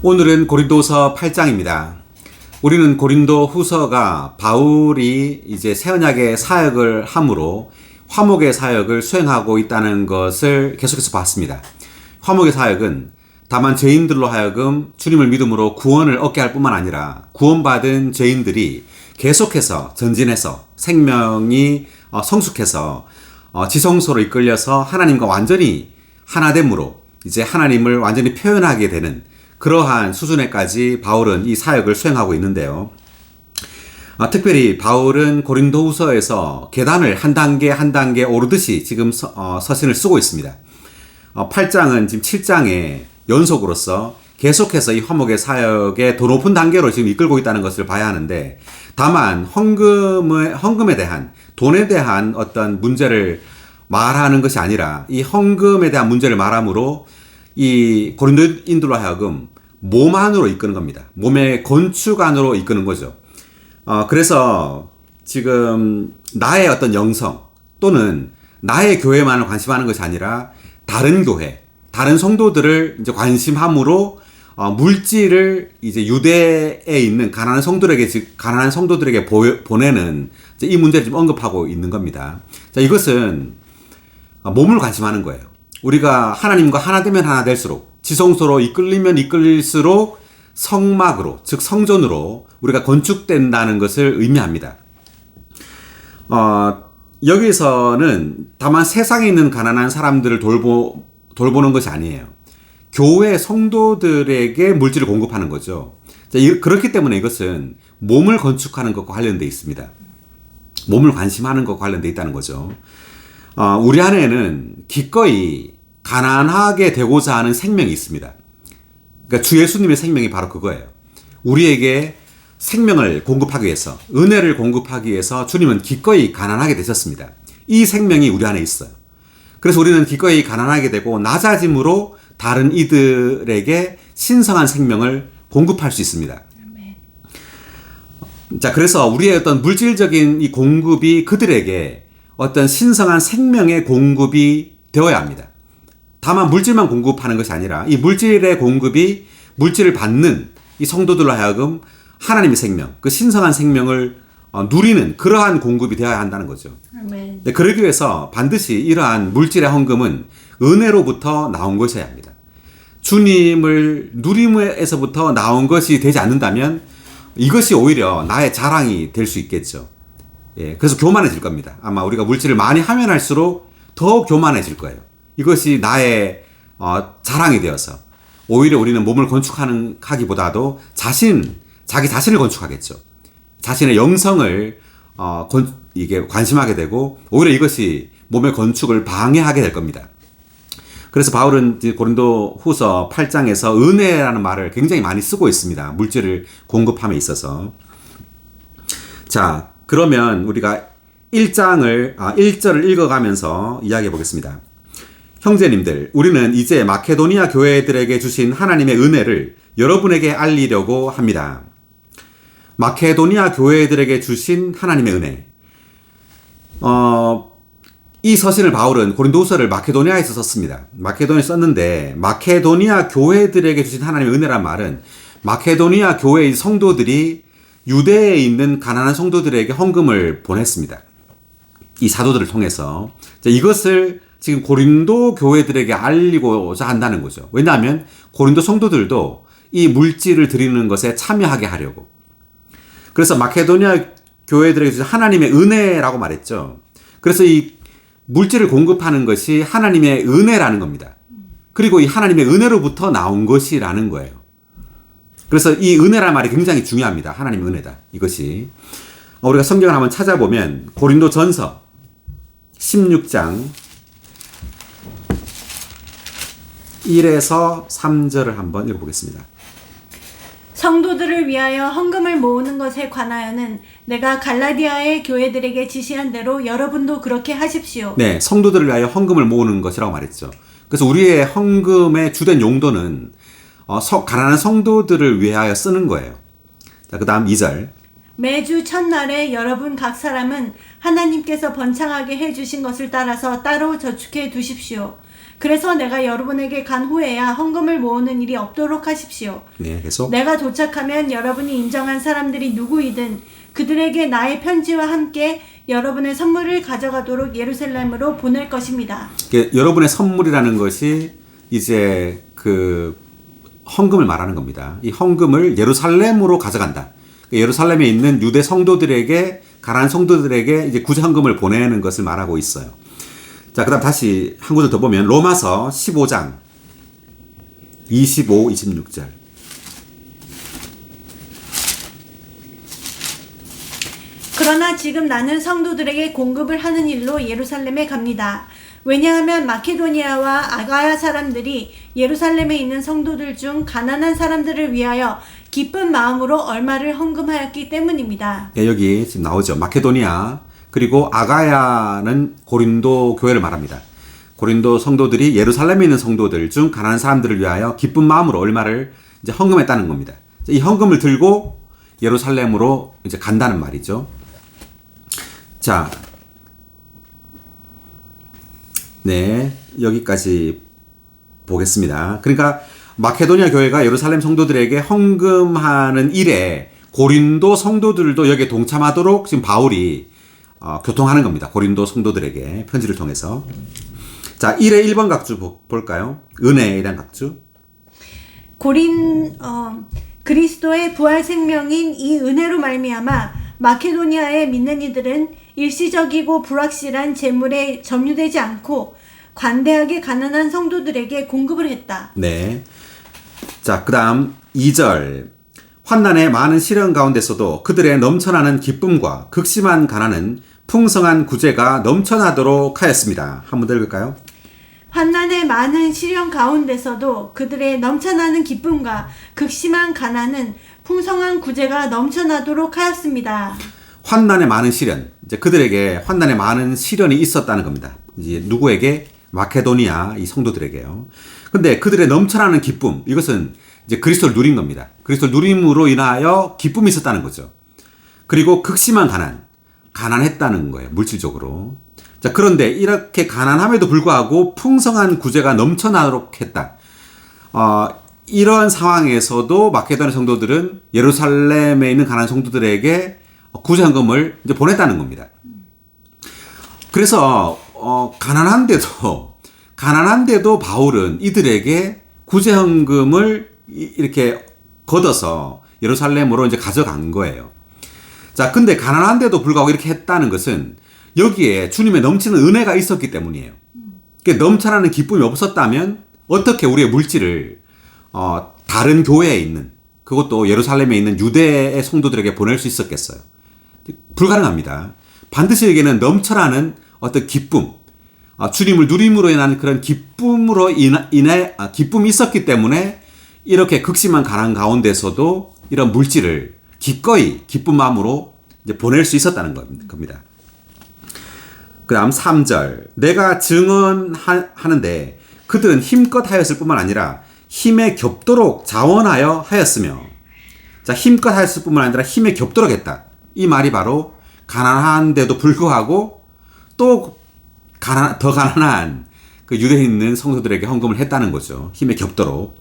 오늘은 고린도서 8장입니다. 우리는 고린도 후서가 바울이 이제 새 언약의 사역을 함으로 화목의 사역을 수행하고 있다는 것을 계속해서 봤습니다. 화목의 사역은 다만 죄인들로 하여금 주님을 믿음으로 구원을 얻게 할 뿐만 아니라 구원받은 죄인들이 계속해서 전진해서 생명이 성숙해서 지성소로 이끌려서 하나님과 완전히 하나됨으로 이제 하나님을 완전히 표현하게 되는 그러한 수준에까지 바울은 이 사역을 수행하고 있는데요. 특별히 바울은 고린도후서에서 계단을 한 단계 한 단계 오르듯이 지금 서신을 쓰고 있습니다. 8장은 지금 7장의 연속으로서 계속해서 이 화목의 사역의 더 높은 단계로 지금 이끌고 있다는 것을 봐야 하는데, 다만 헌금에 대한, 돈에 대한 어떤 문제를 말하는 것이 아니라 이 헌금에 대한 문제를 말함으로 이 고린도인들로 하여금 몸 안으로 이끄는 겁니다. 몸의 건축 안으로 이끄는 거죠. 그래서 지금 나의 어떤 영성 또는 나의 교회만을 관심하는 것이 아니라 다른 교회, 다른 성도들을 이제 관심함으로 물질을 이제 유대에 있는 가난한 성도들에게 보내는 이 문제를 좀 언급하고 있는 겁니다. 자, 이것은 몸을 관심하는 거예요. 우리가 하나님과 하나 되면 하나 될수록, 지성소로 이끌리면 이끌릴수록 성막으로, 즉 성전으로 우리가 건축된다는 것을 의미합니다. 여기서는 다만 세상에 있는 가난한 사람들을 돌보는 것이 아니에요. 교회 성도들에게 물질을 공급하는 거죠. 자, 그렇기 때문에 이것은 몸을 건축하는 것과 관련되어 있습니다. 몸을 관심하는 것과 관련되어 있다는 거죠. 우리 안에는 기꺼이 가난하게 되고자 하는 생명이 있습니다. 그러니까 주 예수님의 생명이 바로 그거예요. 우리에게 생명을 공급하기 위해서, 은혜를 공급하기 위해서 주님은 기꺼이 가난하게 되셨습니다. 이 생명이 우리 안에 있어요. 그래서 우리는 기꺼이 가난하게 되고 낮아짐으로 다른 이들에게 신성한 생명을 공급할 수 있습니다. 자, 그래서 우리의 어떤 물질적인 이 공급이 그들에게 어떤 신성한 생명의 공급이 되어야 합니다. 다만 물질만 공급하는 것이 아니라 이 물질의 공급이 물질을 받는 이 성도들로 하여금 하나님의 생명, 그 신성한 생명을 누리는 그러한 공급이 되어야 한다는 거죠. 아멘. 네, 그러기 위해서 반드시 이러한 물질의 헌금은 은혜로부터 나온 것이어야 합니다. 주님을 누림에서부터 나온 것이 되지 않는다면 이것이 오히려 나의 자랑이 될 수 있겠죠. 예, 그래서 교만해질 겁니다. 아마 우리가 물질을 많이 하면 할수록 더 교만해질 거예요. 이것이 나의 자랑이 되어서 오히려 우리는 몸을 건축하기보다도 자기 자신을 건축하겠죠. 자신의 영성을 이게 관심하게 되고 오히려 이것이 몸의 건축을 방해하게 될 겁니다. 그래서 바울은 고린도 후서 8장에서 은혜라는 말을 굉장히 많이 쓰고 있습니다. 물질을 공급함에 있어서. 자, 그러면 우리가 1절을 읽어가면서 이야기해 보겠습니다. 형제님들, 우리는 이제 마케도니아 교회들에게 주신 하나님의 은혜를 여러분에게 알리려고 합니다. 마케도니아 교회들에게 주신 하나님의 은혜. 이 서신을 바울은 고린도후서를 마케도니아에서 썼습니다. 마케도니아에 썼는데 마케도니아 교회들에게 주신 하나님의 은혜란 말은 마케도니아 교회의 성도들이 유대에 있는 가난한 성도들에게 헌금을 보냈습니다. 이 사도들을 통해서. 자, 이것을 지금 고린도 교회들에게 알리고자 한다는 거죠. 왜냐하면 고린도 성도들도 이 물질을 드리는 것에 참여하게 하려고. 그래서 마케도니아 교회들에게 주신 하나님의 은혜라고 말했죠. 그래서 이 물질을 공급하는 것이 하나님의 은혜라는 겁니다. 그리고 이 하나님의 은혜로부터 나온 것이라는 거예요. 그래서 이 은혜라는 말이 굉장히 중요합니다. 하나님의 은혜다. 이것이. 우리가 성경을 한번 찾아보면 고린도 전서 16장 1에서 3절을 한번 읽어보겠습니다. 성도들을 위하여 헌금을 모으는 것에 관하여는 내가 갈라디아의 교회들에게 지시한 대로 여러분도 그렇게 하십시오. 네, 성도들을 위하여 헌금을 모으는 것이라고 말했죠. 그래서 우리의 헌금의 주된 용도는 가난한 성도들을 위하여 쓰는 거예요. 자, 그 다음 2절. 매주 첫날에 여러분 각 사람은 하나님께서 번창하게 해주신 것을 따라서 따로 저축해 두십시오. 그래서 내가 여러분에게 간 후에야 헌금을 모으는 일이 없도록 하십시오. 네, 계속. 내가 도착하면 여러분이 인정한 사람들이 누구이든 그들에게 나의 편지와 함께 여러분의 선물을 가져가도록 예루살렘으로 보낼 것입니다. 여러분의 선물이라는 것이 이제 그 헌금을 말하는 겁니다. 이 헌금을 예루살렘으로 가져간다. 예루살렘에 있는 유대 성도들에게, 가난한 성도들에게 이제 구제 헌금을 보내는 것을 말하고 있어요. 자, 그다음 다시 한 구절 더 보면 로마서 15장 25, 26절. 그러나 지금 나는 성도들에게 공급을 하는 일로 예루살렘에 갑니다. 왜냐하면 마케도니아와 아가야 사람들이 예루살렘에 있는 성도들 중 가난한 사람들을 위하여 기쁜 마음으로 얼마를 헌금하였기 때문입니다. 네, 여기 지금 나오죠. 마케도니아 그리고 아가야는 고린도 교회를 말합니다. 고린도 성도들이 예루살렘에 있는 성도들 중 가난한 사람들을 위하여 기쁜 마음으로 얼마를 이제 헌금했다는 겁니다. 이 헌금을 들고 예루살렘으로 이제 간다는 말이죠. 자, 네, 여기까지 보겠습니다. 그러니까 마케도니아 교회가 예루살렘 성도들에게 헌금하는 일에 고린도 성도들도 여기에 동참하도록 지금 바울이 교통하는 겁니다. 고린도 성도들에게 편지를 통해서. 자, 1의 1번 각주 볼까요? 은혜에 대한 각주. 그리스도의 부활 생명인 이 은혜로 말미암아 마케도니아의 믿는 이들은 일시적이고 불확실한 재물에 점유되지 않고 관대하게 가난한 성도들에게 공급을 했다. 네. 자, 그다음 2절. 환난의 많은 시련 가운데서도 그들의 넘쳐나는 기쁨과 극심한 가난은 풍성한 구제가 넘쳐나도록 하였습니다. 한번 더 읽을까요? 환난의 많은 시련 가운데서도 그들의 넘쳐나는 기쁨과 극심한 가난은 풍성한 구제가 넘쳐나도록 하였습니다. 환난의 많은 시련. 이제 그들에게 환난의 많은 시련이 있었다는 겁니다. 이제 누구에게? 마케도니아 이 성도들에게요. 근데 그들의 넘쳐나는 기쁨, 이것은 이제 그리스도를 누린 겁니다. 그리스도를 누림으로 인하여 기쁨이 있었다는 거죠. 그리고 극심한 가난했다는 거예요. 물질적으로. 자, 그런데 이렇게 가난함에도 불구하고 풍성한 구제가 넘쳐나도록 했다. 이런 상황에서도 마케도니아 성도들은 예루살렘에 있는 가난한 성도들에게 구제헌금을 이제 보냈다는 겁니다. 그래서 가난한데도 바울은 이들에게 구제헌금을 이렇게 걷어서 예루살렘으로 이제 가져간 거예요. 자, 근데 가난한데도 불구하고 이렇게 했다는 것은 여기에 주님의 넘치는 은혜가 있었기 때문이에요. 넘쳐나는 기쁨이 없었다면 어떻게 우리의 물질을 다른 교회에 있는, 그것도 예루살렘에 있는 유대의 성도들에게 보낼 수 있었겠어요? 불가능합니다. 반드시 여기에는 넘쳐나는 어떤 기쁨, 주님을 누림으로 인한 그런 기쁨으로 인해 기쁨이 있었기 때문에 이렇게 극심한 가난 가운데서도 이런 물질을 기꺼이 기쁜 마음으로 이제 보낼 수 있었다는 겁니다. 그 다음 3절. 내가 증언하는데 그들은 힘껏 하였을 뿐만 아니라 힘에 겹도록 자원하여 하였으며. 자, 힘껏 하였을 뿐만 아니라 힘에 겹도록 했다. 이 말이 바로 가난한데도 불구하고 또 더 가난한 그 유대에 있는 성도들에게 헌금을 했다는 거죠. 힘에 겹도록.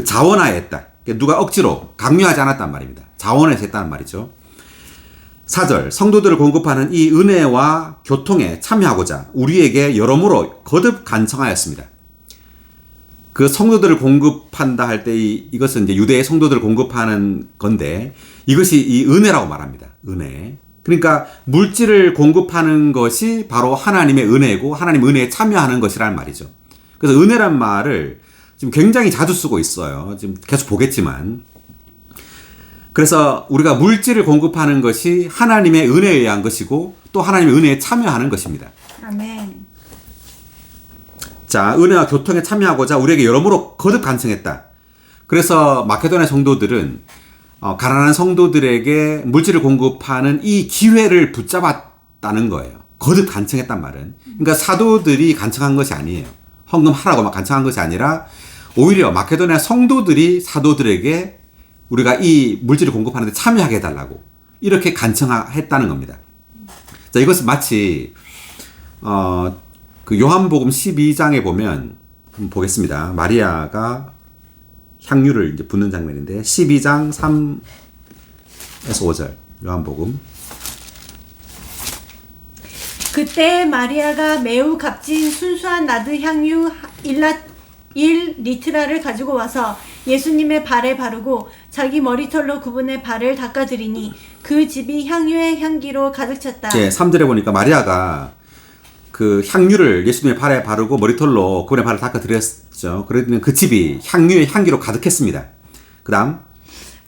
자원하였다. 누가 억지로 강요하지 않았단 말입니다. 자원해서 했다는 말이죠. 4절. 성도들을 공급하는 이 은혜와 교통에 참여하고자 우리에게 여러모로 거듭 간청하였습니다. 그 성도들을 공급한다 할 때 이것은 이제 유대의 성도들을 공급하는 건데 이것이 이 은혜라고 말합니다. 은혜. 그러니까 물질을 공급하는 것이 바로 하나님의 은혜고 하나님 은혜에 참여하는 것이라는 말이죠. 그래서 은혜란 말을 지금 굉장히 자주 쓰고 있어요. 지금 계속 보겠지만. 그래서 우리가 물질을 공급하는 것이 하나님의 은혜에 의한 것이고 또 하나님의 은혜에 참여하는 것입니다. 아멘. 자, 은혜와 교통에 참여하고자 우리에게 여러모로 거듭 간청했다. 그래서 마케도니아 성도들은 가난한 성도들에게 물질을 공급하는 이 기회를 붙잡았다는 거예요. 거듭 간청했단 말은. 그러니까 사도들이 간청한 것이 아니에요. 헌금하라고 막 간청한 것이 아니라 오히려 마케도니아 성도들이 사도들에게 우리가 이 물질을 공급하는 데 참여하게 해달라고 이렇게 간청했다는 겁니다. 자, 이것은 마치 그 요한복음 12장에 보면 한번 보겠습니다. 마리아가 향유를 이제 붓는 장면인데 12장 3에서 5절 요한복음. 그때 마리아가 매우 값진 순수한 나드 향유 1리트라를 가지고 와서 예수님의 발에 바르고 자기 머리털로 그분의 발을 닦아드리니 그 집이 향유의 향기로 가득 찼다. 예, 3절에 보니까 마리아가 그 향유를 예수님의 발에 바르고 머리털로 그분의 발을 닦아드렸죠. 그러면 그 집이 향유의 향기로 가득했습니다. 그 다음.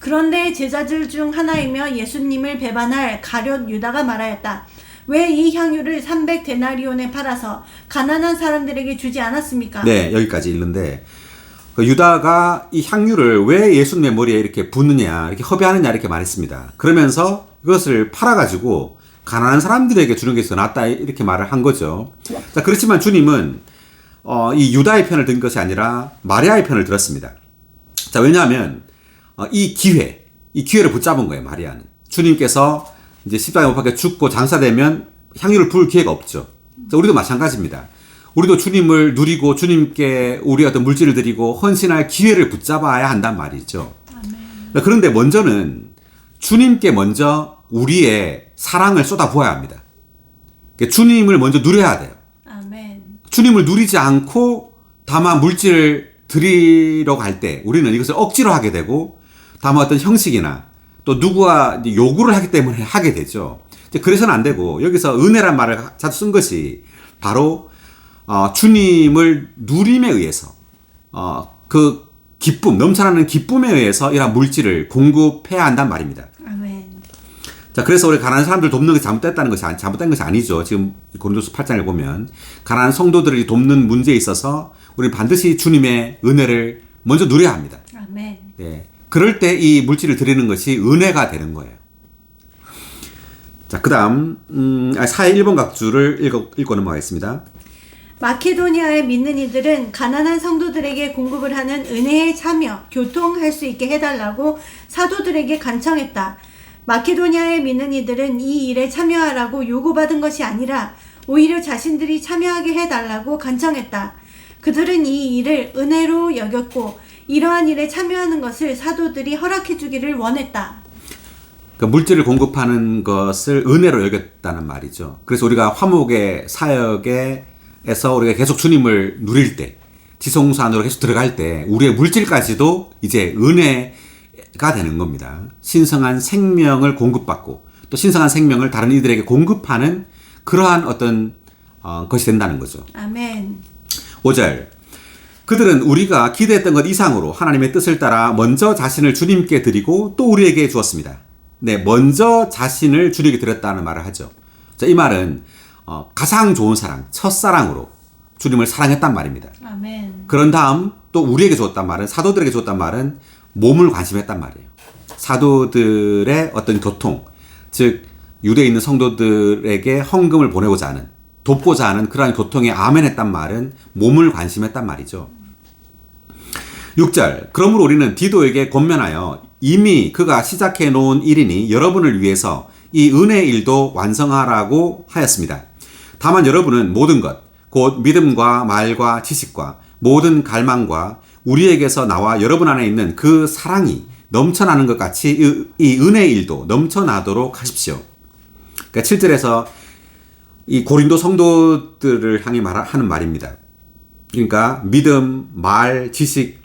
그런데 제자들 중 하나이며 예수님을 배반할 가룟 유다가 말하였다. 왜 이 향유를 300데나리온에 팔아서 가난한 사람들에게 주지 않았습니까? 네, 여기까지 읽는데 그 유다가 이 향유를 왜 예수님의 머리에 이렇게 붓느냐, 이렇게 허비하느냐 이렇게 말했습니다. 그러면서 이것을 팔아가지고 가난한 사람들에게 주는 게 더 낫다 이렇게 말을 한 거죠. 자, 그렇지만 주님은 이 유다의 편을 든 것이 아니라 마리아의 편을 들었습니다. 자, 왜냐하면 이 기회를 붙잡은 거예요. 마리아는 주님께서 이제 십자가에 못 박혀 죽고 장사되면 향유를 부을 기회가 없죠. 자, 우리도 마찬가지입니다. 우리도 주님을 누리고 주님께 우리 어떤 물질을 드리고 헌신할 기회를 붙잡아야 한단 말이죠. 아멘. 그런데 먼저는 주님께 먼저 우리의 사랑을 쏟아 부어야 합니다. 주님을 먼저 누려야 돼요. 아멘. 주님을 누리지 않고 다만 물질을 드리려고 할 때 우리는 이것을 억지로 하게 되고 다만 어떤 형식이나 또 누구와 요구를 하기 때문에 하게 되죠. 그래서는 안 되고 여기서 은혜란 말을 자주 쓴 것이 바로 주님을 누림에 의해서 그 기쁨, 넘쳐나는 기쁨에 의해서 이러한 물질을 공급해야 한단 말입니다. 아멘. 자, 그래서 우리 가난한 사람들 돕는 것이 잘못된 것이 아니죠. 지금 고린도서 8장을 보면 가난한 성도들을 돕는 문제에 있어서 우리는 반드시 주님의 은혜를 먼저 누려야 합니다. 아멘. 예. 그럴 때 이 물질을 드리는 것이 은혜가 되는 거예요. 자, 그 다음, 4의 1번 각주를 읽고 넘어가겠습니다. 마케도니아에 믿는 이들은 가난한 성도들에게 공급을 하는 은혜에 참여, 교통할 수 있게 해달라고 사도들에게 간청했다. 마케도니아에 믿는 이들은 이 일에 참여하라고 요구받은 것이 아니라 오히려 자신들이 참여하게 해달라고 간청했다. 그들은 이 일을 은혜로 여겼고 이러한 일에 참여하는 것을 사도들이 허락해 주기를 원했다. 그러니까 물질을 공급하는 것을 은혜로 여겼다는 말이죠. 그래서 우리가 화목의 사역에서 우리가 계속 주님을 누릴 때, 지성소 안으로 계속 들어갈 때 우리의 물질까지도 이제 은혜가 되는 겁니다. 신성한 생명을 공급받고 또 신성한 생명을 다른 이들에게 공급하는 그러한 어떤 것이 된다는 거죠. 아멘. 5절. 그들은 우리가 기대했던 것 이상으로 하나님의 뜻을 따라 먼저 자신을 주님께 드리고 또 우리에게 주었습니다. 네, 먼저 자신을 주님께 드렸다는 말을 하죠. 자, 이 말은 가장 좋은 사랑, 첫사랑으로 주님을 사랑했단 말입니다. 아멘. 그런 다음 또 우리에게 주었단 말은, 사도들에게 주었단 말은 몸을 관심했단 말이에요. 사도들의 어떤 교통, 즉 유대에 있는 성도들에게 헌금을 보내고자 하는, 돕고자 하는 그러한 교통에 아멘했단 말은 몸을 관심했단 말이죠. 6절. 그러므로 우리는 디도에게 권면하여 이미 그가 시작해 놓은 일이니 여러분을 위해서 이 은혜의 일도 완성하라고 하였습니다. 다만 여러분은 모든 것, 곧 믿음과 말과 지식과 모든 갈망과 우리에게서 나와 여러분 안에 있는 그 사랑이 넘쳐나는 것 같이 이 은혜의 일도 넘쳐나도록 하십시오. 그러니까 7절에서 이 고린도 성도들을 향해 하는 말입니다. 그러니까 믿음, 말, 지식,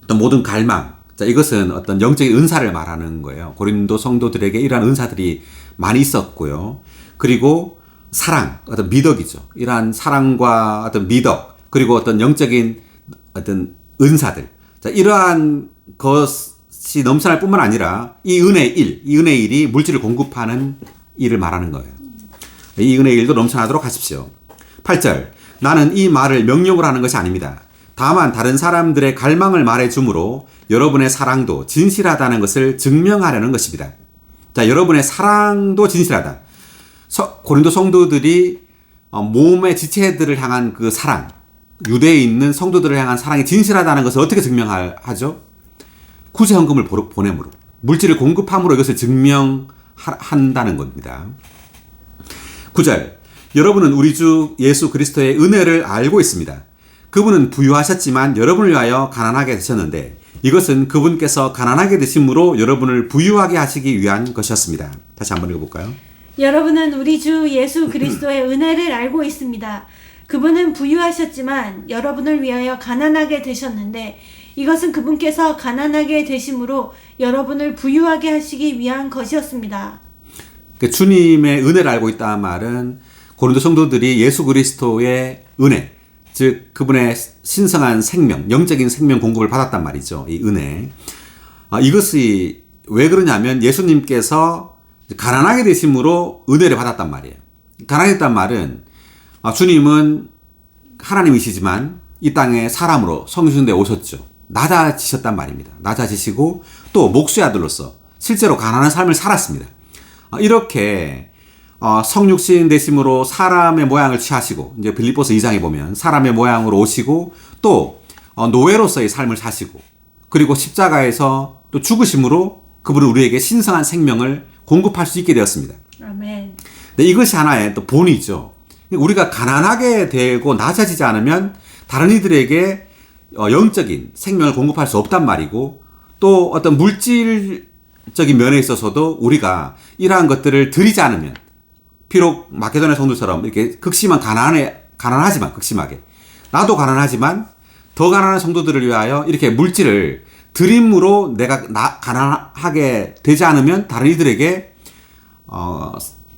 또 모든 갈망. 자, 이것은 어떤 영적인 은사를 말하는 거예요. 고린도 성도들에게 이러한 은사들이 많이 있었고요. 그리고 사랑, 어떤 미덕이죠. 이러한 사랑과 어떤 미덕, 그리고 어떤 영적인 어떤 은사들. 자, 이러한 것이 넘쳐날 뿐만 아니라 이 은혜의 일이 물질을 공급하는 일을 말하는 거예요. 이 은혜의 일도 넘쳐나도록 하십시오. 8절. 나는 이 말을 명령으로 하는 것이 아닙니다. 다만 다른 사람들의 갈망을 말해주므로 여러분의 사랑도 진실하다는 것을 증명하려는 것입니다. 자, 여러분의 사랑도 진실하다. 고린도 성도들이 몸의 지체들을 향한 그 사랑, 유대에 있는 성도들을 향한 사랑이 진실하다는 것을 어떻게 증명하죠? 구제헌금을 보냄으로, 물질을 공급함으로 이것을 증명한다는 겁니다. 9절. 여러분은 우리 주 예수 그리스도의 은혜를 알고 있습니다. 그분은 부유하셨지만 여러분을 위하여 가난하게 되셨는데 이것은 그분께서 가난하게 되심으로 여러분을 부유하게 하시기 위한 것이었습니다. 다시 한번 읽어볼까요? 여러분은 우리 주 예수 그리스도의 은혜를 알고 있습니다. 그분은 부유하셨지만 여러분을 위하여 가난하게 되셨는데 이것은 그분께서 가난하게 되심으로 여러분을 부유하게 하시기 위한 것이었습니다. 주님의 은혜를 알고 있다는 말은 고린도 성도들이 예수 그리스도의 은혜, 즉 그분의 신성한 생명, 영적인 생명 공급을 받았단 말이죠. 이 은혜. 이것이 왜 그러냐면 예수님께서 가난하게 되심으로 은혜를 받았단 말이에요. 가난했단 말은 주님은 하나님이시지만 이 땅에 사람으로 성육신되어 오셨죠. 낮아지셨단 말입니다. 낮아지시고 또 목수의 아들로서 실제로 가난한 삶을 살았습니다. 이렇게 성육신 되심으로 사람의 모양을 취하시고 이제 빌립보서 2장에 보면 사람의 모양으로 오시고 또 노예로서의 삶을 사시고 그리고 십자가에서 또 죽으심으로 그분은 우리에게 신성한 생명을 공급할 수 있게 되었습니다. 아멘. 근데 이것이 하나의 또 본이죠. 우리가 가난하게 되고 낮아지지 않으면 다른 이들에게 영적인 생명을 공급할 수 없단 말이고 또 어떤 물질적인 면에 있어서도 우리가 이러한 것들을 드리지 않으면 비록 마케도냐 성도처럼 이렇게 가난하지만 극심하게 나도 가난하지만 더 가난한 성도들을 위하여 이렇게 물질을 드림으로 내가 가난하게 되지 않으면 다른 이들에게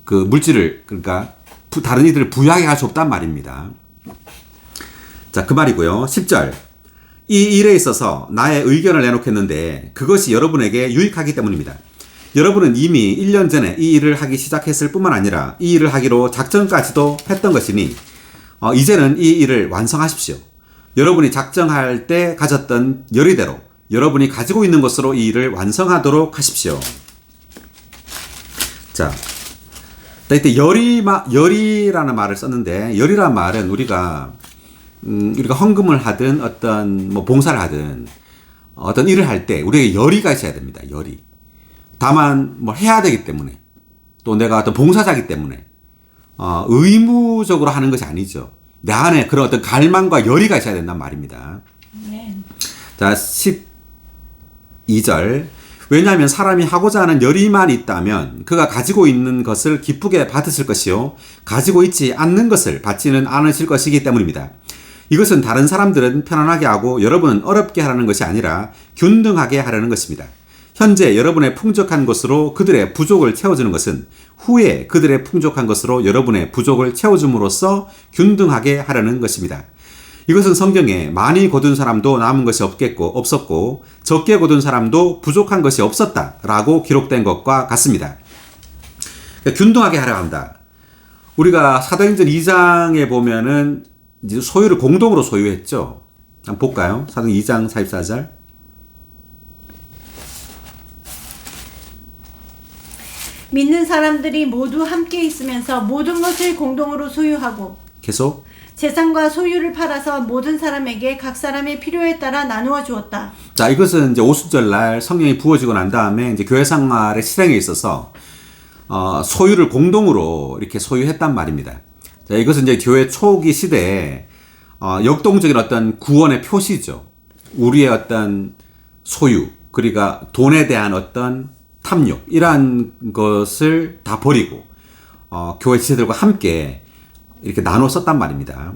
그 물질을 그러니까 다른 이들을 부유하게 할 수 없단 말입니다. 자, 그 말이고요. 10절. 이 일에 있어서 나의 의견을 내놓겠는데 그것이 여러분에게 유익하기 때문입니다. 여러분은 이미 1년 전에 이 일을 하기 시작했을 뿐만 아니라 이 일을 하기로 작정까지도 했던 것이니 이제는 이 일을 완성하십시오. 여러분이 작정할 때 가졌던 열의대로 여러분이 가지고 있는 것으로 이 일을 완성하도록 하십시오. 자, 이때 열이라는 말을 썼는데 열이라는 말은 우리가 헌금을 하든 어떤 봉사를 하든 어떤 일을 할 때 우리에게 열의가 있어야 됩니다. 열의. 다만 해야 되기 때문에 또 내가 어떤 봉사자이기 때문에 의무적으로 하는 것이 아니죠. 내 안에 그런 어떤 갈망과 열의가 있어야 된단 말입니다. 네. 자, 12절. 왜냐하면 사람이 하고자 하는 열의만 있다면 그가 가지고 있는 것을 기쁘게 받으실 것이요 가지고 있지 않는 것을 받지는 않으실 것이기 때문입니다. 이것은 다른 사람들은 편안하게 하고 여러분은 어렵게 하라는 것이 아니라 균등하게 하려는 것입니다. 현재 여러분의 풍족한 것으로 그들의 부족을 채워주는 것은 후에 그들의 풍족한 것으로 여러분의 부족을 채워줌으로써 균등하게 하려는 것입니다. 이것은 성경에 많이 거둔 사람도 남은 것이 없었고 적게 거둔 사람도 부족한 것이 없었다라고 기록된 것과 같습니다. 그러니까 균등하게 하려 한다. 우리가 사도행전 2장에 보면은 이제 소유를 공동으로 소유했죠. 한번 볼까요? 사도행전 2장 44절. 믿는 사람들이 모두 함께 있으면서 모든 것을 공동으로 소유하고 계속 재산과 소유를 팔아서 모든 사람에게 각 사람의 필요에 따라 나누어 주었다. 자, 이것은 이제 오순절 날 성령이 부어지고 난 다음에 이제 교회 생활의 실행에 있어서 소유를 공동으로 이렇게 소유했단 말입니다. 자, 이것은 이제 교회 초기 시대에 역동적인 어떤 구원의 표시죠. 우리의 어떤 소유, 그러니까 돈에 대한 어떤 탐욕, 이러한 것을 다 버리고 교회 지체들과 함께 이렇게 나눠 썼단 말입니다.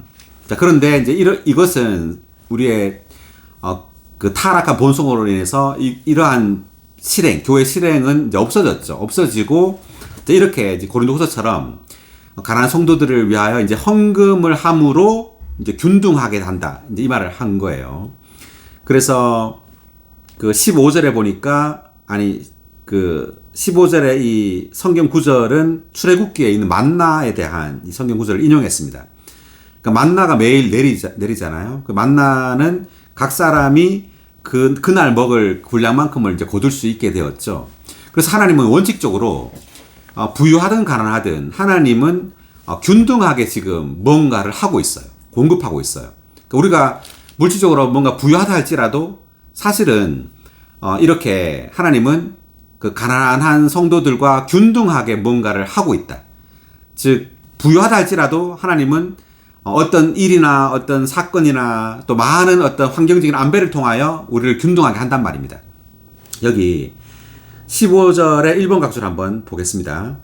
자, 그런데 이제 이것은 우리의 그 타락한 본성으로 인해서 이러한 실행, 교회 실행은 이제 없어졌죠. 없어지고 이제 이렇게 이제 고린도후서처럼 가난한 성도들을 위하여 이제 헌금을 함으로 이제 균등하게 한다. 이제 이 말을 한 거예요. 그래서 그 15절에 보니까 그 15절의 이 성경 구절은 출애굽기에 있는 만나에 대한 이 성경 구절을 인용했습니다. 그러니까 만나가 매일 내리잖아요. 그 만나는 각 사람이 그날 먹을 분량만큼을 이제 거둘 수 있게 되었죠. 그래서 하나님은 원칙적으로 부유하든 가난하든 하나님은 균등하게 지금 뭔가를 하고 있어요. 공급하고 있어요. 그러니까 우리가 물질적으로 뭔가 부유하다 할지라도 사실은 이렇게 하나님은 그 가난한 성도들과 균등하게 뭔가를 하고 있다. 즉 부유하다 할지라도 하나님은 어떤 일이나 어떤 사건이나 또 많은 어떤 환경적인 안배를 통하여 우리를 균등하게 한단 말입니다. 여기 15절의 1번 각주를 한번 보겠습니다.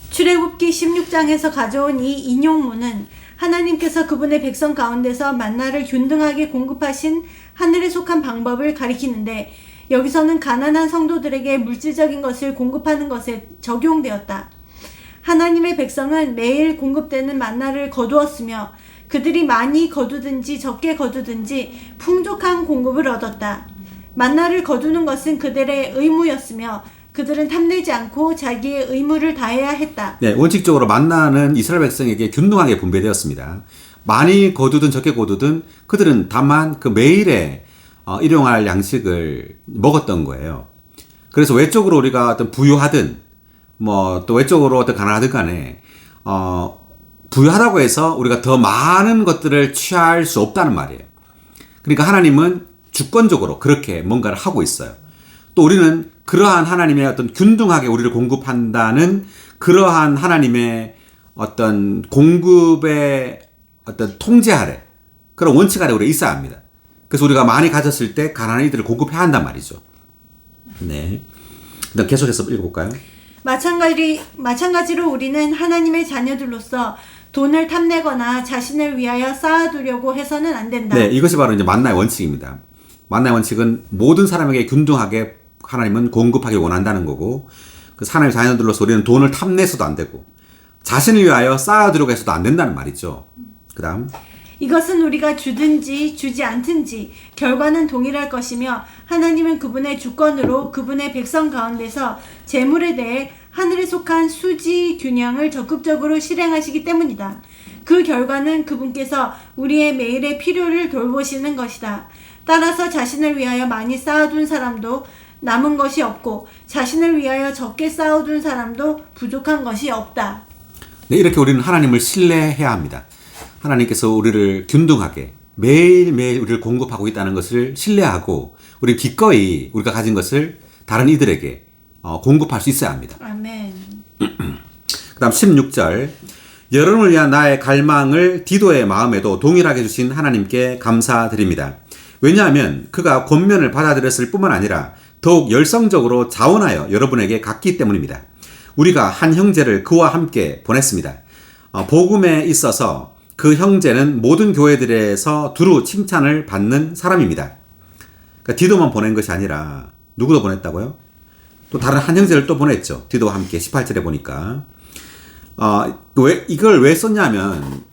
출애굽기 16장에서 가져온 이 인용문은 하나님께서 그분의 백성 가운데서 만나를 균등하게 공급하신 하늘에 속한 방법을 가리키는데, 여기서는 가난한 성도들에게 물질적인 것을 공급하는 것에 적용되었다. 하나님의 백성은 매일 공급되는 만나를 거두었으며 그들이 많이 거두든지 적게 거두든지 풍족한 공급을 얻었다. 만나를 거두는 것은 그들의 의무였으며 그들은 탐내지 않고 자기의 의무를 다해야 했다. 네, 원칙적으로 만나는 이스라엘 백성에게 균등하게 분배되었습니다. 많이 거두든 적게 거두든 그들은 다만 그 매일의 일용할 양식을 먹었던 거예요. 그래서 외적으로 우리가 어떤 부유하든 뭐 또 외적으로 어떤 가난하든 간에 부유하다고 해서 우리가 더 많은 것들을 취할 수 없다는 말이에요. 그러니까 하나님은 주권적으로 그렇게 뭔가를 하고 있어요. 또 우리는 그러한 하나님의 어떤 균등하게 우리를 공급한다는 그러한 하나님의 어떤 공급의 어떤 통제 아래, 그런 원칙 아래 우리가 있어야 합니다. 그래서 우리가 많이 가졌을 때 가난한 이들을 공급해야 한단 말이죠. 네. 그다음 계속해서 읽어볼까요? 마찬가지로 우리는 하나님의 자녀들로서 돈을 탐내거나 자신을 위하여 쌓아두려고 해서는 안 된다. 네, 이것이 바로 이제 만나의 원칙입니다. 만나의 원칙은 모든 사람에게 균등하게 하나님은 공급하기 원한다는 거고, 그 하나님의 자녀들로서 우리는 돈을 탐내서도 안 되고 자신을 위하여 쌓아두려고 해서도 안 된다는 말이죠. 그 다음, 이것은 우리가 주든지 주지 않든지 결과는 동일할 것이며 하나님은 그분의 주권으로 그분의 백성 가운데서 재물에 대해 하늘에 속한 수지 균형을 적극적으로 실행하시기 때문이다. 그 결과는 그분께서 우리의 매일의 필요를 돌보시는 것이다. 따라서 자신을 위하여 많이 쌓아둔 사람도 남은 것이 없고 자신을 위하여 적게 쌓아둔 사람도 부족한 것이 없다. 네, 이렇게 우리는 하나님을 신뢰해야 합니다. 하나님께서 우리를 균등하게 매일매일 우리를 공급하고 있다는 것을 신뢰하고 우리 기꺼이 우리가 가진 것을 다른 이들에게 공급할 수 있어야 합니다. 아멘. 그 다음 16절, 여러분을 위한 나의 갈망을 디도의 마음에도 동일하게 주신 하나님께 감사드립니다. 왜냐하면 그가 권면을 받아들였을 뿐만 아니라 더욱 열성적으로 자원하여 여러분에게 갔기 때문입니다. 우리가 한 형제를 그와 함께 보냈습니다. 복음에 있어서 그 형제는 모든 교회들에서 두루 칭찬을 받는 사람입니다. 그러니까 디도만 보낸 것이 아니라 누구도 보냈다고요? 또 다른 한 형제를 또 보냈죠. 디도와 함께 18절에 보니까. 이걸 왜 썼냐면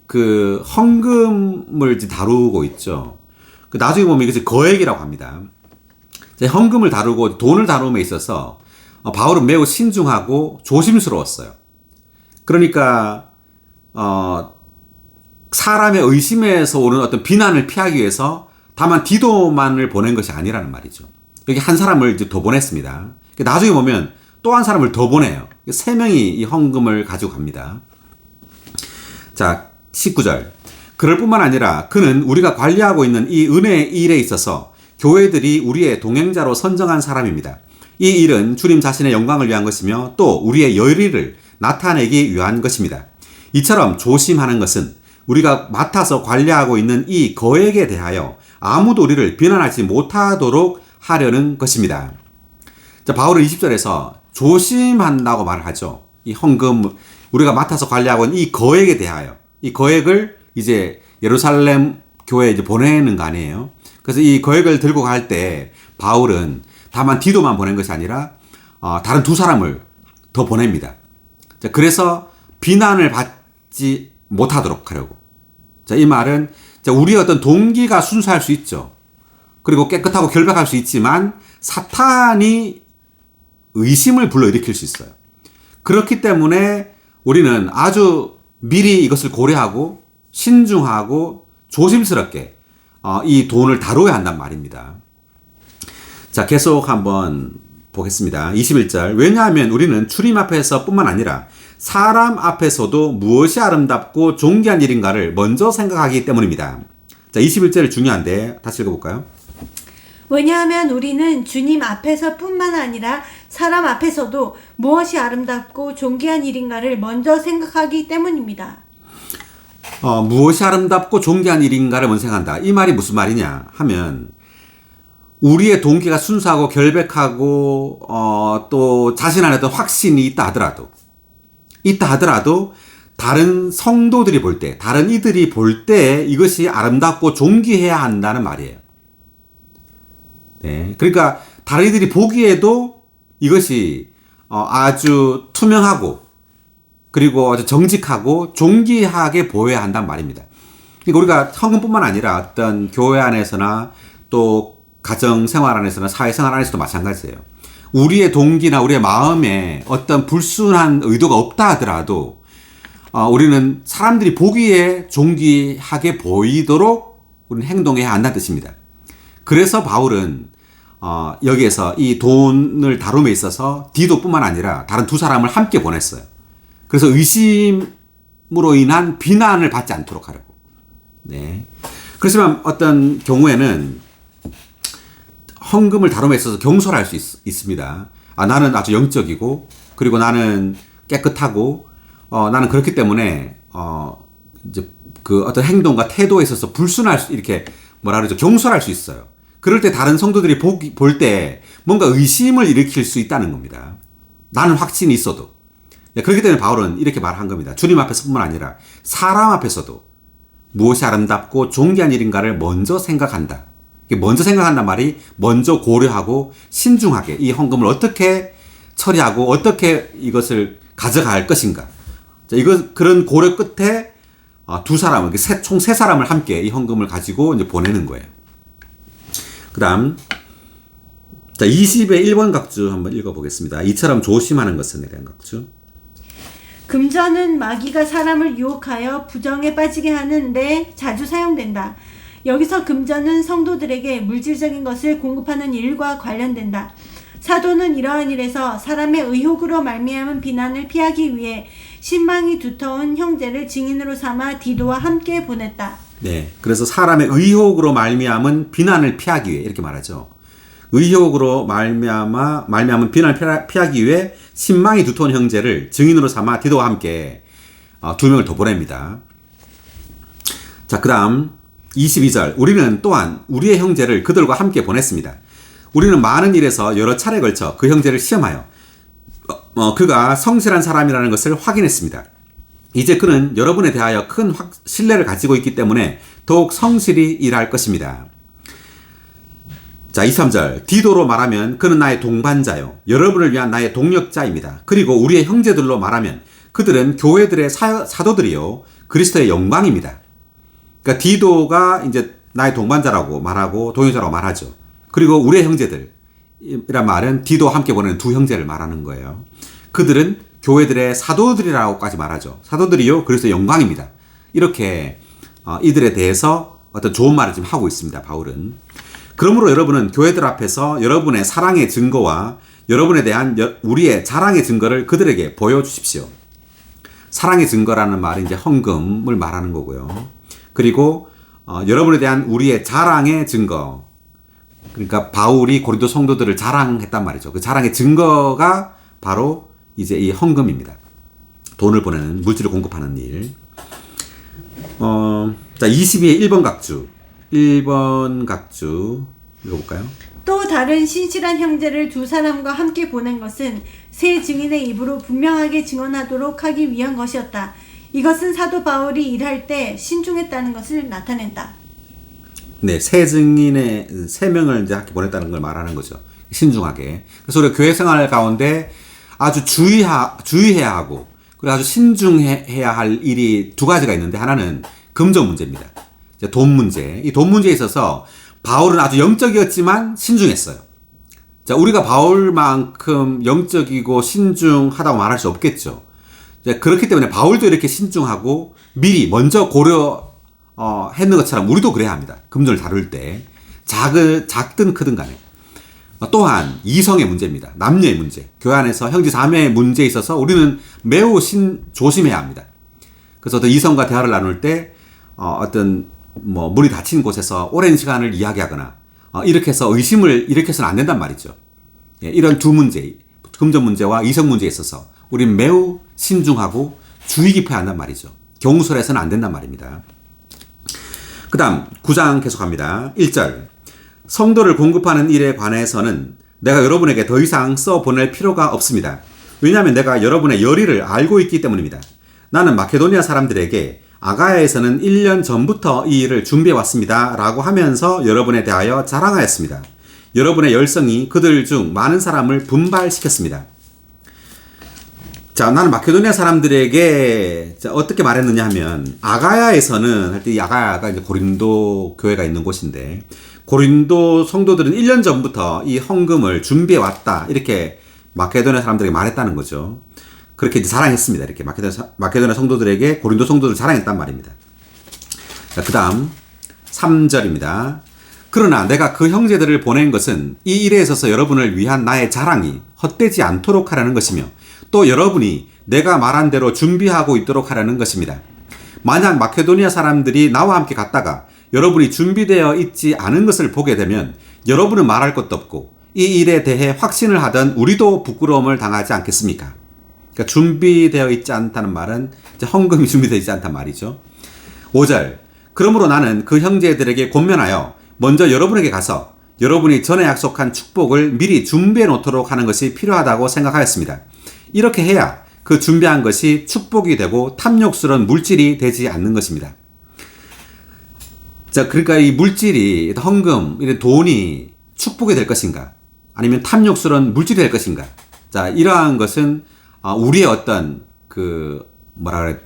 그 헌금을 다루고 있죠. 나중에 보면 이것이 거액이라고 합니다. 헌금을 다루고 돈을 다룸에 있어서 바울은 매우 신중하고 조심스러웠어요. 그러니까 사람의 의심에서 오는 어떤 비난을 피하기 위해서 다만 디도만을 보낸 것이 아니라는 말이죠. 여기 한 사람을 이제 더 보냈습니다. 나중에 보면 또 한 사람을 더 보내요. 3명이 이 헌금을 가지고 갑니다. 자, 19절. 그럴 뿐만 아니라 그는 우리가 관리하고 있는 이 은혜의 일에 있어서 교회들이 우리의 동행자로 선정한 사람입니다. 이 일은 주님 자신의 영광을 위한 것이며 또 우리의 열의를 나타내기 위한 것입니다. 이처럼 조심하는 것은 우리가 맡아서 관리하고 있는 이 거액에 대하여 아무도 우리를 비난하지 못하도록 하려는 것입니다. 자, 바울은 20절에서 조심한다고 말을 하죠. 이 헌금, 우리가 맡아서 관리하고 있는 이 거액에 대하여, 이 거액을 이제 예루살렘 교회에 이제 보내는 거 아니에요. 그래서 이 거액을 들고 갈 때 바울은 다만 디도만 보낸 것이 아니라 다른 2사람을 더 보냅니다. 자, 그래서 비난을 받지 못하도록 하려고. 자, 이 말은 우리의 어떤 동기가 순수할 수 있죠. 그리고 깨끗하고 결백할 수 있지만 사탄이 의심을 불러일으킬 수 있어요. 그렇기 때문에 우리는 아주 미리 이것을 고려하고 신중하고 조심스럽게 이 돈을 다뤄야 한단 말입니다. 자, 계속 한번 보겠습니다. 21절. 왜냐하면 우리는 주님 앞에서 뿐만 아니라 사람 앞에서도 무엇이 아름답고 존귀한 일인가를 먼저 생각하기 때문입니다. 자, 21절이 중요한데 다시 읽어볼까요? 왜냐하면 우리는 주님 앞에서 뿐만 아니라 사람 앞에서도 무엇이 아름답고 존귀한 일인가를 먼저 생각하기 때문입니다. 무엇이 아름답고 존귀한 일인가를 먼저 생각한다. 이 말이 무슨 말이냐 하면 우리의 동기가 순수하고 결백하고 또 자신 안에 어떤 확신이 있다 하더라도 다른 성도들이 볼 때, 다른 이들이 볼 때 이것이 아름답고 존귀해야 한다는 말이에요. 네, 그러니까 다른 이들이 보기에도 이것이 아주 투명하고 그리고 아주 정직하고 존귀하게 보여야 한다는 말입니다. 그러니까 우리가 헌금뿐만 아니라 어떤 교회 안에서나 또 가정 생활 안에서나 사회 생활 안에서도 마찬가지예요. 우리의 동기나 우리의 마음에 어떤 불순한 의도가 없다 하더라도 우리는 사람들이 보기에 존귀하게 보이도록 우리는 행동해야 한다는 뜻입니다. 그래서 바울은 여기에서 이 돈을 다룸에 있어서 디도뿐만 아니라 다른 두 사람을 함께 보냈어요. 그래서 의심으로 인한 비난을 받지 않도록 하려고. 네. 그렇지만 어떤 경우에는 헌금을 다룸에 있어서 경솔할 수 있습니다. 나는 아주 영적이고, 그리고 나는 깨끗하고, 나는 그렇기 때문에, 이제 그 어떤 행동과 태도에 있어서 이렇게 뭐라 그러죠? 경솔할 수 있어요. 그럴 때 다른 성도들이 볼 때 뭔가 의심을 일으킬 수 있다는 겁니다. 나는 확신이 있어도. 네, 그렇기 때문에 바울은 이렇게 말한 겁니다. 주님 앞에서뿐만 아니라 사람 앞에서도 무엇이 아름답고 존귀한 일인가를 먼저 생각한다. 먼저 생각한단 말이 먼저 고려하고 신중하게 이 헌금을 어떻게 처리하고 어떻게 이것을 가져갈 것인가. 자, 그런 고려 끝에 두 사람을, 총 세 사람을 함께 이 헌금을 가지고 이제 보내는 거예요. 그 다음, 자, 20의 1번 각주 한번 읽어보겠습니다. 이처럼 조심하는 것에 대한 각주. 금전은 마귀가 사람을 유혹하여 부정에 빠지게 하는데 자주 사용된다. 여기서 금전은 성도들에게 물질적인 것을 공급하는 일과 관련된다. 사도는 이러한 일에서 사람의 의혹으로 말미암은 비난을 피하기 위해 신망이 두터운 형제를 증인으로 삼아 디도와 함께 보냈다. 네, 그래서 사람의 의혹으로 말미암은 비난을 피하기 위해 이렇게 말하죠. 의혹으로 말미암은 비난을 피하기 위해 신망이 두터운 형제를 증인으로 삼아 디도와 함께 두 명을 더 보냅니다. 자, 그 다음 22절. 우리는 또한 우리의 형제를 그들과 함께 보냈습니다. 우리는 많은 일에서 여러 차례 걸쳐 그 형제를 시험하여 그가 성실한 사람이라는 것을 확인했습니다. 이제 그는 여러분에 대하여 큰 신뢰를 가지고 있기 때문에 더욱 성실히 일할 것입니다. 자, 23절. 디도로 말하면 그는 나의 동반자요, 여러분을 위한 나의 동력자입니다. 그리고 우리의 형제들로 말하면 그들은 교회들의 사도들이요, 그리스도의 영광입니다. 그러니까 디도가 이제 나의 동반자라고 말하고 동역자라고 말하죠. 그리고 우리의 형제들이란 말은 디도와 함께 보내는 두 형제를 말하는 거예요. 그들은 교회들의 사도들이라고까지 말하죠. 사도들이요, 그리스도의 영광입니다. 이렇게 이들에 대해서 어떤 좋은 말을 지금 하고 있습니다, 바울은. 그러므로 여러분은 교회들 앞에서 여러분의 사랑의 증거와 여러분에 대한 우리의 자랑의 증거를 그들에게 보여주십시오. 사랑의 증거라는 말은 이제 헌금을 말하는 거고요. 그리고 여러분에 대한 우리의 자랑의 증거, 그러니까 바울이 고린도 성도들을 자랑했단 말이죠. 그 자랑의 증거가 바로 이제 이 헌금입니다. 돈을 보내는, 물질을 공급하는 일. 자, 22의 1번 각주. 1번 각주 읽어볼까요? 또 다른 신실한 형제를 두 사람과 함께 보낸 것은 세 증인의 입으로 분명하게 증언하도록 하기 위한 것이었다. 이것은 사도 바울이 일할 때 신중했다는 것을 나타낸다. 네, 세 증인의 세 명을 이제 함께 보냈다는 걸 말하는 거죠. 신중하게. 그래서 우리가 교회 생활 가운데 아주 주의해야 하고, 그리고 아주 신중해야 할 일이 두 가지가 있는데, 하나는 금전 문제입니다. 돈 문제. 이 돈 문제에 있어서 바울은 아주 영적이었지만 신중했어요. 자, 우리가 바울만큼 영적이고 신중하다고 말할 수 없겠죠. 자, 그렇기 때문에 바울도 이렇게 신중하고 미리 먼저 했는 것처럼 우리도 그래야 합니다. 금전을 다룰 때. 작든 크든 간에. 또한 이성의 문제입니다. 남녀의 문제. 교회 안에서 형제 자매의 문제에 있어서 우리는 매우 조심해야 합니다. 그래서 어떤 이성과 대화를 나눌 때 어떤 물이 닫힌 곳에서 오랜 시간을 이야기하거나 이렇게 해서 의심을 일으켜서는 안 된단 말이죠. 예, 이런 두 문제, 금전 문제와 이성 문제에 있어서 우리는 매우 신중하고 주의 깊어야 한단 말이죠. 경우설해서는 안 된단 말입니다. 그 다음 9장 계속합니다. 1절 성도를 공급하는 일에 관해서는 내가 여러분에게 더 이상 써보낼 필요가 없습니다. 왜냐하면 내가 여러분의 열의를 알고 있기 때문입니다. 나는 마케도니아 사람들에게 아가야에서는 1년 전부터 이 일을 준비해왔습니다 라고 하면서 여러분에 대하여 자랑하였습니다. 여러분의 열성이 그들 중 많은 사람을 분발시켰습니다. 자, 나는 마케도니아 사람들에게 어떻게 말했느냐 하면 아가야에서는 할 때 이 아가야가 이제 고린도 교회가 있는 곳인데 고린도 성도들은 1년 전부터 이 헌금을 준비해 왔다 이렇게 마케도니아 사람들에게 말했다는 거죠. 그렇게 이제 자랑했습니다. 이렇게 마케도니아 성도들에게 고린도 성도들 자랑했단 말입니다. 자, 그 다음 3절입니다. 그러나 내가 그 형제들을 보낸 것은 이 일에 있어서 여러분을 위한 나의 자랑이 헛되지 않도록 하라는 것이며 또 여러분이 내가 말한 대로 준비하고 있도록 하라는 것입니다. 만약 마케도니아 사람들이 나와 함께 갔다가 여러분이 준비되어 있지 않은 것을 보게 되면 여러분은 말할 것도 없고 이 일에 대해 확신을 하던 우리도 부끄러움을 당하지 않겠습니까? 그러니까 준비되어 있지 않다는 말은 이제 헌금이 준비되어 있지 않단 말이죠. 5절 그러므로 나는 그 형제들에게 권면하여 먼저 여러분에게 가서 여러분이 전에 약속한 축복을 미리 준비해 놓도록 하는 것이 필요하다고 생각하였습니다. 이렇게 해야 그 준비한 것이 축복이 되고 탐욕스러운 물질이 되지 않는 것입니다. 자, 그러니까 이 물질이 헌금, 이런 돈이 축복이 될 것인가? 아니면 탐욕스러운 물질이 될 것인가? 자, 이러한 것은 우리의 어떤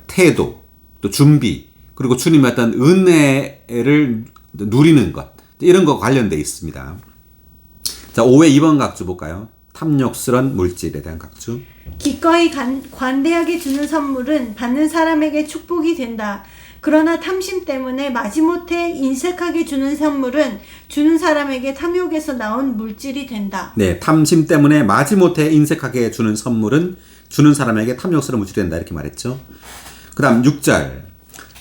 태도, 또 준비, 그리고 주님의 어떤 은혜를 누리는 것, 이런 거 관련되어 있습니다. 자, 5회 2번 각주 볼까요? 탐욕스러운 물질에 대한 각주. 기꺼이 관대하게 주는 선물은 받는 사람에게 축복이 된다. 그러나 탐심 때문에 마지못해 인색하게 주는 선물은 주는 사람에게 탐욕에서 나온 물질이 된다. 네, 탐심 때문에 마지못해 인색하게 주는 선물은 주는 사람에게 탐욕스러운 물질이 된다. 이렇게 말했죠. 그 다음 6절.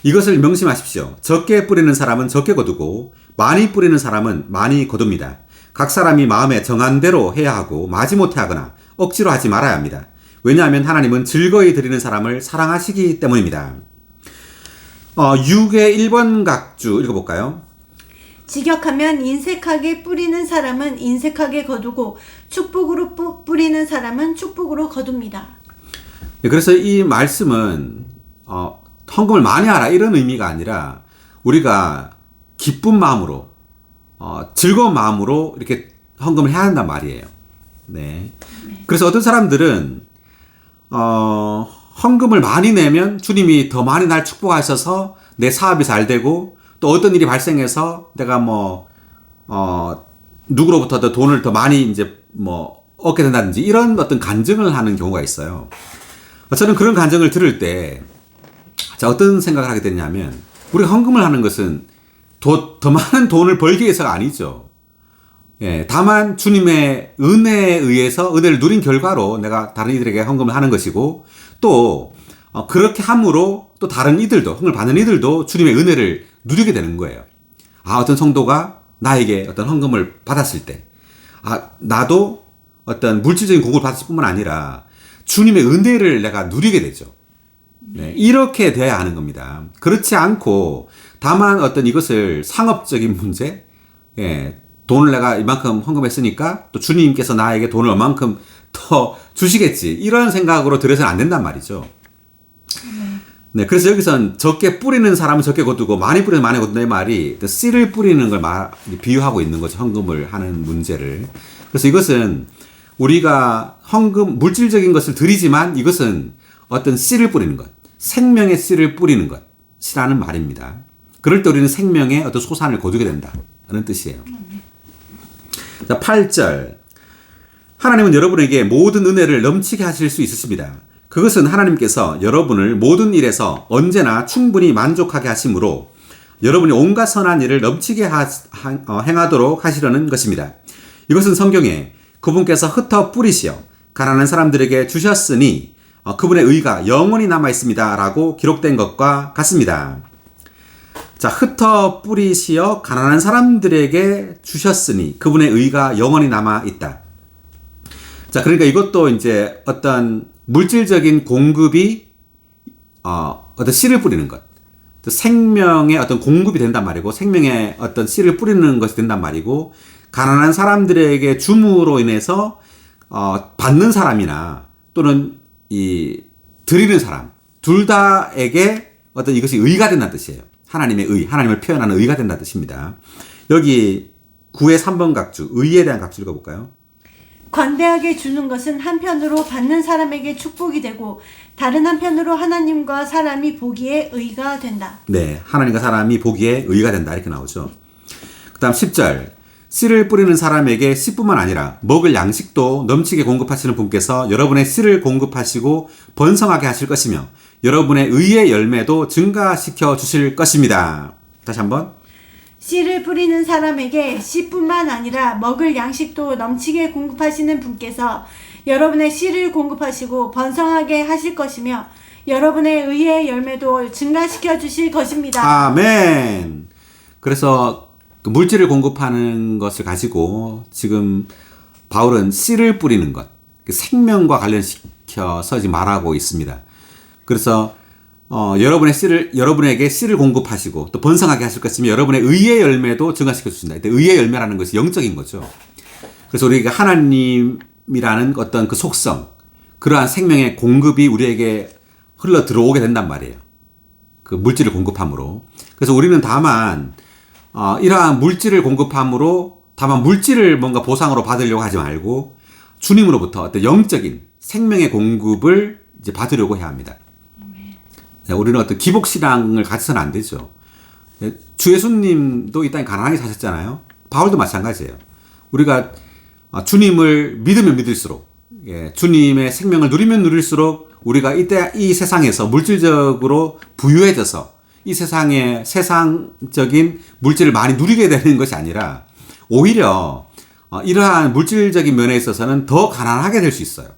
이것을 명심하십시오. 적게 뿌리는 사람은 적게 거두고 많이 뿌리는 사람은 많이 거둡니다. 각 사람이 마음에 정한 대로 해야 하고 마지못해 하거나 억지로 하지 말아야 합니다. 왜냐하면 하나님은 즐거이 드리는 사람을 사랑하시기 때문입니다. 6의 1번 각주 읽어볼까요? 직역하면 인색하게 뿌리는 사람은 인색하게 거두고 축복으로 뿌리는 사람은 축복으로 거둡니다. 네, 그래서 이 말씀은 헌금을 많이 하라 이런 의미가 아니라 우리가 기쁜 마음으로 즐거운 마음으로 이렇게 헌금을 해야 한단 말이에요. 네. 그래서 어떤 사람들은 헌금을 많이 내면 주님이 더 많이 날 축복하셔서 내 사업이 잘 되고 또 어떤 일이 발생해서 내가 누구로부터 더 돈을 더 많이 이제 얻게 된다든지 이런 어떤 간증을 하는 경우가 있어요. 저는 그런 간증을 들을 때 어떤 생각을 하게 되냐면 우리가 헌금을 하는 것은 더 많은 돈을 벌기 위해서가 아니죠. 예, 다만 주님의 은혜에 의해서 은혜를 누린 결과로 내가 다른 이들에게 헌금을 하는 것이고 또 그렇게 함으로 또 다른 이들도 헌금을 받는 이들도 주님의 은혜를 누리게 되는 거예요. 어떤 성도가 나에게 어떤 헌금을 받았을 때 나도 어떤 물질적인 공급을 받을 뿐만 아니라 주님의 은혜를 내가 누리게 되죠. 네, 이렇게 돼야 하는 겁니다. 그렇지 않고 다만 어떤 이것을 상업적인 문제, 돈을 내가 이만큼 헌금했으니까 또 주님께서 나에게 돈을 얼만큼 더 주시겠지 이런 생각으로 들어서는 안 된단 말이죠. 네, 그래서 여기선 적게 뿌리는 사람은 적게 거두고 많이 뿌리는 많이 거둔다는 말이 씨를 뿌리는 걸 비유하고 있는 거죠. 헌금을 하는 문제를. 그래서 이것은 우리가 헌금 물질적인 것을 드리지만 이것은 어떤 씨를 뿌리는 것, 생명의 씨를 뿌리는 것이라는 말입니다. 그럴 때 우리는 생명의 어떤 소산을 거두게 된다는 뜻이에요. 자, 8절. 하나님은 여러분에게 모든 은혜를 넘치게 하실 수 있으십니다. 그것은 하나님께서 여러분을 모든 일에서 언제나 충분히 만족하게 하심으로 여러분이 온갖 선한 일을 넘치게 행하도록 하시려는 것입니다. 이것은 성경에 그분께서 흩어 뿌리시어 가난한 사람들에게 주셨으니 그분의 의가 영원히 남아 있습니다 라고 기록된 것과 같습니다. 자, 흩어 뿌리시어 가난한 사람들에게 주셨으니 그분의 의가 영원히 남아 있다. 자, 그러니까 이것도 이제 어떤 물질적인 공급이 어떤 씨를 뿌리는 것. 생명의 어떤 공급이 된단 말이고, 생명의 어떤 씨를 뿌리는 것이 된단 말이고, 가난한 사람들에게 줌으로 인해서, 받는 사람이나 또는 드리는 사람, 둘 다에게 어떤 이것이 의가 된다는 뜻이에요. 하나님의 의, 하나님을 표현하는 의가 된다는 뜻입니다. 여기 9의 3번 각주, 의에 대한 각주 읽어볼까요? 관대하게 주는 것은 한편으로 받는 사람에게 축복이 되고 다른 한편으로 하나님과 사람이 보기에 의가 된다. 네, 하나님과 사람이 보기에 의가 된다 이렇게 나오죠. 그 다음 10절 씨를 뿌리는 사람에게 씨뿐만 아니라 먹을 양식도 넘치게 공급하시는 분께서 여러분의 씨를 공급하시고 번성하게 하실 것이며 여러분의 의의 열매도 증가시켜 주실 것입니다. 다시 한번. 씨를 뿌리는 사람에게 씨뿐만 아니라 먹을 양식도 넘치게 공급하시는 분께서 여러분의 씨를 공급하시고 번성하게 하실 것이며 여러분의 의의 열매도 증가시켜 주실 것입니다. 아멘. 그래서 그 물질을 공급하는 것을 가지고 지금 바울은 씨를 뿌리는 것, 그 생명과 관련시켜서 지금 말하고 있습니다. 그래서 여러분에게 씨를 공급하시고 또 번성하게 하실 것이며 여러분의 의의 열매도 증가시켜 주신다. 의의 열매라는 것이 영적인 거죠. 그래서 우리가 하나님이라는 어떤 그 속성, 그러한 생명의 공급이 우리에게 흘러 들어오게 된단 말이에요. 그 물질을 공급함으로. 그래서 우리는 다만 이러한 물질을 공급함으로 다만 물질을 뭔가 보상으로 받으려고 하지 말고 주님으로부터 어떤 영적인 생명의 공급을 이제 받으려고 해야 합니다. 우리는 어떤 기복신앙을 가져서는 안 되죠. 주 예수님도 이 땅에 가난하게 사셨잖아요. 바울도 마찬가지예요. 우리가 주님을 믿으면 믿을수록, 주님의 생명을 누리면 누릴수록 우리가 이 세상에서 물질적으로 부유해져서 이 세상의 세상적인 물질을 많이 누리게 되는 것이 아니라 오히려 이러한 물질적인 면에 있어서는 더 가난하게 될 수 있어요.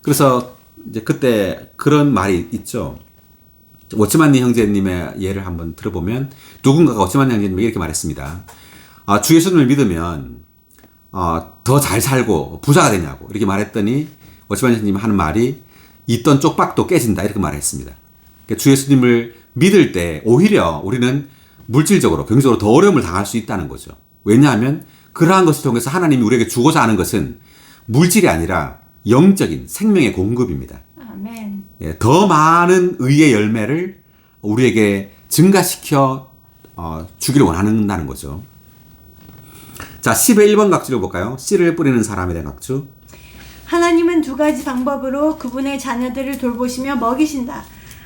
그래서 이제 그때 그런 말이 있죠. 워치만니 형제님의 예를 한번 들어보면 누군가가 워치만니 형제님에게 이렇게 말했습니다. 주 예수님을 믿으면 더 잘 살고 부자가 되냐고 이렇게 말했더니 워치만니 형제님이 하는 말이 있던 쪽박도 깨진다 이렇게 말했습니다. 그러니까 주 예수님을 믿을 때 오히려 우리는 물질적으로 경제적으로 더 어려움을 당할 수 있다는 거죠. 왜냐하면 그러한 것을 통해서 하나님이 우리에게 주고자 하는 것은 물질이 아니라 영적인 생명의 공급입니다. 아멘. 더 많은 의의 열매를 우리에게 증가시켜 주기를 원한다는 거죠. 자, 10의 1번 각주를 볼까요? 씨를 뿌리는 사람에 대한 각주. 하나님은 두 가지 방법으로 그분의 자녀들을 돌보시며 먹이신다.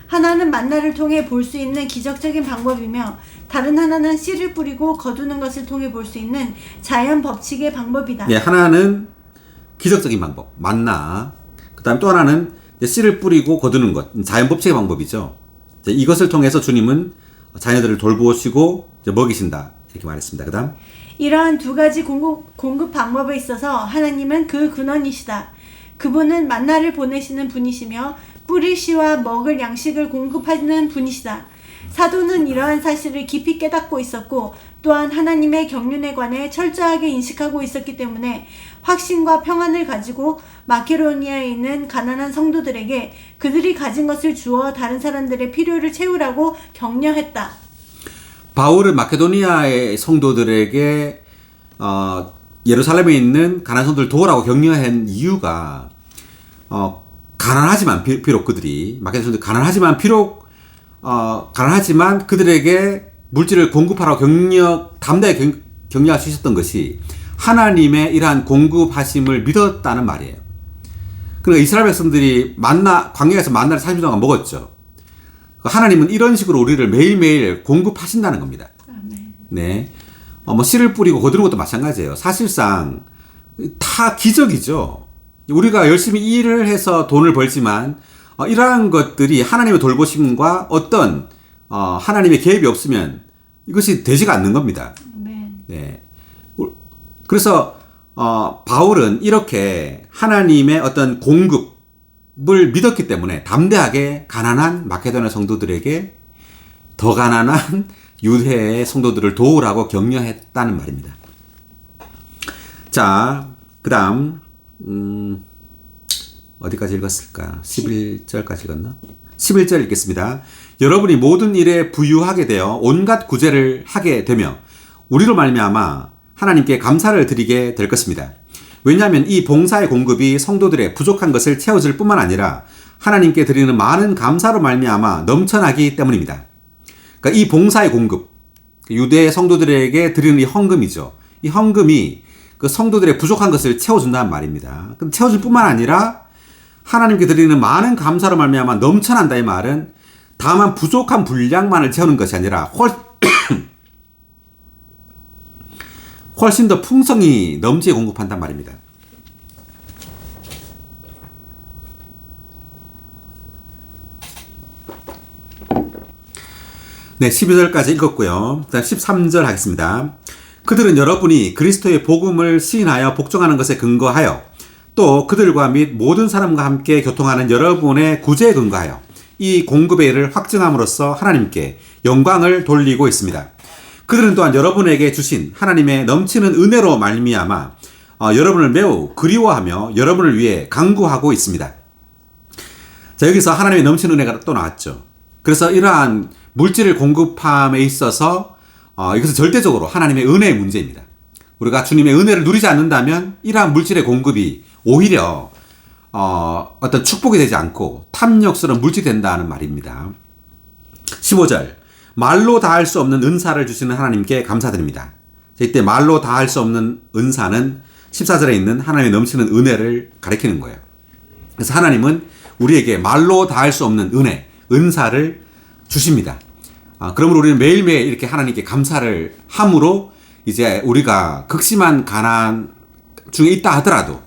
하나는 만나를 통해 볼 수 있는 기적적인 방법이며 다른 하나는 씨를 뿌리고 거두는 것을 통해 볼 수 있는 자연 법칙의 방법이다. 네, 하나는 기적적인 방법, 만나. 그 다음에 또 하나는 씨를 뿌리고 거두는 것, 자연 법칙의 방법이죠. 이것을 통해서 주님은 자녀들을 돌보시고 먹이신다. 이렇게 말했습니다. 그 다음. 이러한 두 가지 공급 방법에 있어서 하나님은 그 근원이시다. 그분은 만나를 보내시는 분이시며 뿌릴 씨와 먹을 양식을 공급하는 분이시다. 사도는 이러한 사실을 깊이 깨닫고 있었고 또한 하나님의 경륜에 관해 철저하게 인식하고 있었기 때문에 확신과 평안을 가지고 마케도니아에 있는 가난한 성도들에게 그들이 가진 것을 주어 다른 사람들의 필요를 채우라고 격려했다. 바울은 마케도니아의 성도들에게 예루살렘에 있는 가난한 성도들을 도우라고 격려한 이유가 가난하지만 비록 그들이 마케도니아 성도들 가난하지만 그들에게 물질을 공급하라고 담대하게 격려할 수 있었던 것이 하나님의 이러한 공급하심을 믿었다는 말이에요. 그러니까 이스라엘 백성들이 광야에서 만나를 40일 동안 먹었죠. 하나님은 이런 식으로 우리를 매일매일 공급하신다는 겁니다. 아멘. 네. 씨를 뿌리고 거두는 것도 마찬가지예요. 사실상 다 기적이죠. 우리가 열심히 일을 해서 돈을 벌지만 이러한 것들이 하나님의 돌보심과 어떤 하나님의 개입이 없으면 이것이 되지가 않는 겁니다. 아멘. 네. 그래서 바울은 이렇게 하나님의 어떤 공급을 믿었기 때문에 담대하게 가난한 마케도니아 성도들에게 더 가난한 유대의 성도들을 도우라고 격려했다는 말입니다. 자, 그 다음 어디까지 읽었을까? 11절까지 읽었나? 11절 읽겠습니다. 여러분이 모든 일에 부유하게 되어 온갖 구제를 하게 되며 우리로 말미암아 하나님께 감사를 드리게 될 것입니다. 왜냐하면 이 봉사의 공급이 성도들의 부족한 것을 채워줄 뿐만 아니라 하나님께 드리는 많은 감사로 말미암아 넘쳐나기 때문입니다. 그러니까 이 봉사의 공급, 유대 성도들에게 드리는 이 헌금이죠. 이 헌금이 그 성도들의 부족한 것을 채워준다는 말입니다. 그럼 채워줄 뿐만 아니라 하나님께 드리는 많은 감사로 말미암아 넘쳐난다 이 말은 다만 부족한 분량만을 채우는 것이 아니라 훨씬 더 풍성히 넘치게 공급한단 말입니다. 네, 12절까지 읽었고요. 그다음 13절 하겠습니다. 그들은 여러분이 그리스도의 복음을 시인하여 복종하는 것에 근거하여 또 그들과 및 모든 사람과 함께 교통하는 여러분의 구제에 근거하여 이 공급의 일을 확증함으로써 하나님께 영광을 돌리고 있습니다. 그들은 또한 여러분에게 주신 하나님의 넘치는 은혜로 말미암아 여러분을 매우 그리워하며 여러분을 위해 간구하고 있습니다. 자, 여기서 하나님의 넘치는 은혜가 또 나왔죠. 그래서 이러한 물질을 공급함에 있어서 이것은 절대적으로 하나님의 은혜의 문제입니다. 우리가 주님의 은혜를 누리지 않는다면 이러한 물질의 공급이 오히려 어떤 축복이 되지 않고 탐욕스러운 물질이 된다는 말입니다. 15절 말로 다할 수 없는 은사를 주시는 하나님께 감사드립니다. 이때 말로 다할 수 없는 은사는 14절에 있는 하나님의 넘치는 은혜를 가리키는 거예요. 그래서 하나님은 우리에게 말로 다할 수 없는 은혜, 은사를 주십니다. 그러므로 우리는 매일매일 이렇게 하나님께 감사를 함으로 이제 우리가 극심한 가난 중에 있다 하더라도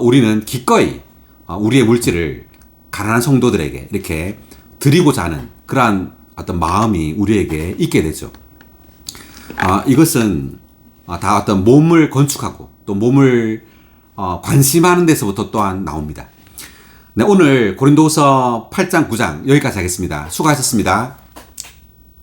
우리는 기꺼이 우리의 물질을 가난한 성도들에게 이렇게 드리고자 하는 그러한 어떤 마음이 우리에게 있게 되죠. 이것은 다 어떤 몸을 건축하고 또 몸을 관심하는 데서부터 또한 나옵니다. 네, 오늘 고린도후서 8장 9장 여기까지 하겠습니다. 수고하셨습니다.